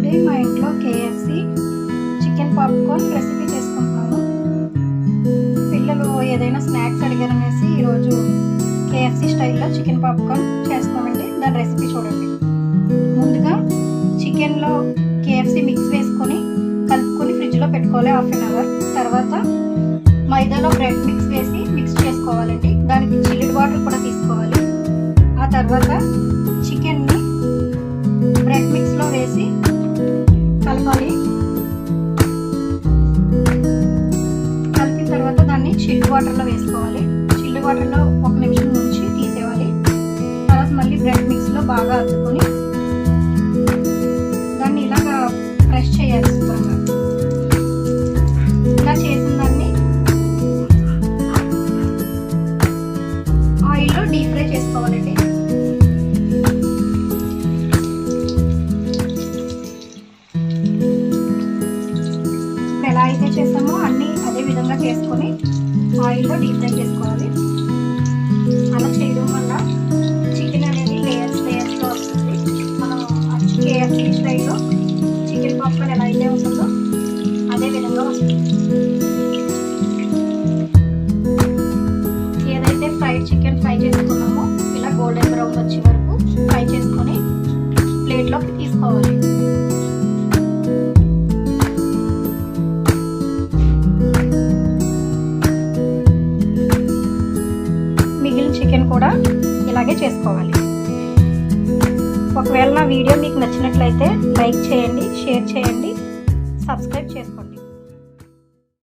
ఈరోజండి మా ఇంట్లో KFC chicken popcorn recipe చేసుకుంటున్నాము. పిల్లలు ఏదైనా స్నాక్స్ అడిగారనేసి ఈరోజు KFC స్టైల్లో చికెన్ పాప్కార్న్ చేస్తామండి. దాని రెసిపీ చూడండి. ముందుగా చికెన్లో KFC మిక్స్ వేసుకొని కలుపుకొని ఫ్రిడ్జ్లో పెట్టుకోవాలి హాఫ్ అన్ అవర్. తర్వాత మైదాలో బ్రెడ్ మిక్స్ వేసి మిక్స్ చేసుకోవాలండి. దానికి చిల్లిడ్ వాటర్ కూడా తీసుకోవాలి. ఆ తర్వాత చికెన్ని బ్రెడ్ మిక్స్లో వేసి కలపాలి. కలిపిన తర్వాత దాన్ని చిల్డ్ వాటర్లో వేసుకోవాలి. చిల్డ్ వాటర్లో 1 నిమిషం ఉంచి తీసేయాలి. తర్వాత మళ్ళీ బ్రెడ్ మిక్స్లో బాగా అద్దుకొని దాన్ని ఇలాగా ప్రెస్ చేయాలి శుభ్రంగా. ఇలా చేసిన దాన్ని ఆయిల్లో డీప్ ఫ్రై చేసుకోవాలండి. ఎలా అయితే చేస్తామో అన్నీ అదే విధంగా చేసుకొని ఆయిల్లో డీప్ ఫ్రై చేసుకోవాలి. అలా చేయడం వల్ల చికెన్ అనేది లేయర్స్లో వస్తుంది. మనం KFC స్టైల్లో చికెన్ పాప్కార్న్ ఎలా అయితే ఉంటుందో అదే విధంగా వస్తుంది. ఏదైతే ఫ్రైడ్ చికెన్ ఫ్రై చేసుకున్నామో ఇలా గోల్డెన్ బ్రౌన్ వచ్చే వరకు ఫ్రై చేసుకొని ప్లేట్లోకి తీసుకోవాలి. మిగిలిన చికెన్ కూడా ఇలాగే చేసుకోవాలి. ఒకవేళ నా వీడియో మీకు నచ్చినట్లయితే లైక్ చేయండి, షేర్ చేయండి, సబ్స్క్రైబ్ చేసుకోండి.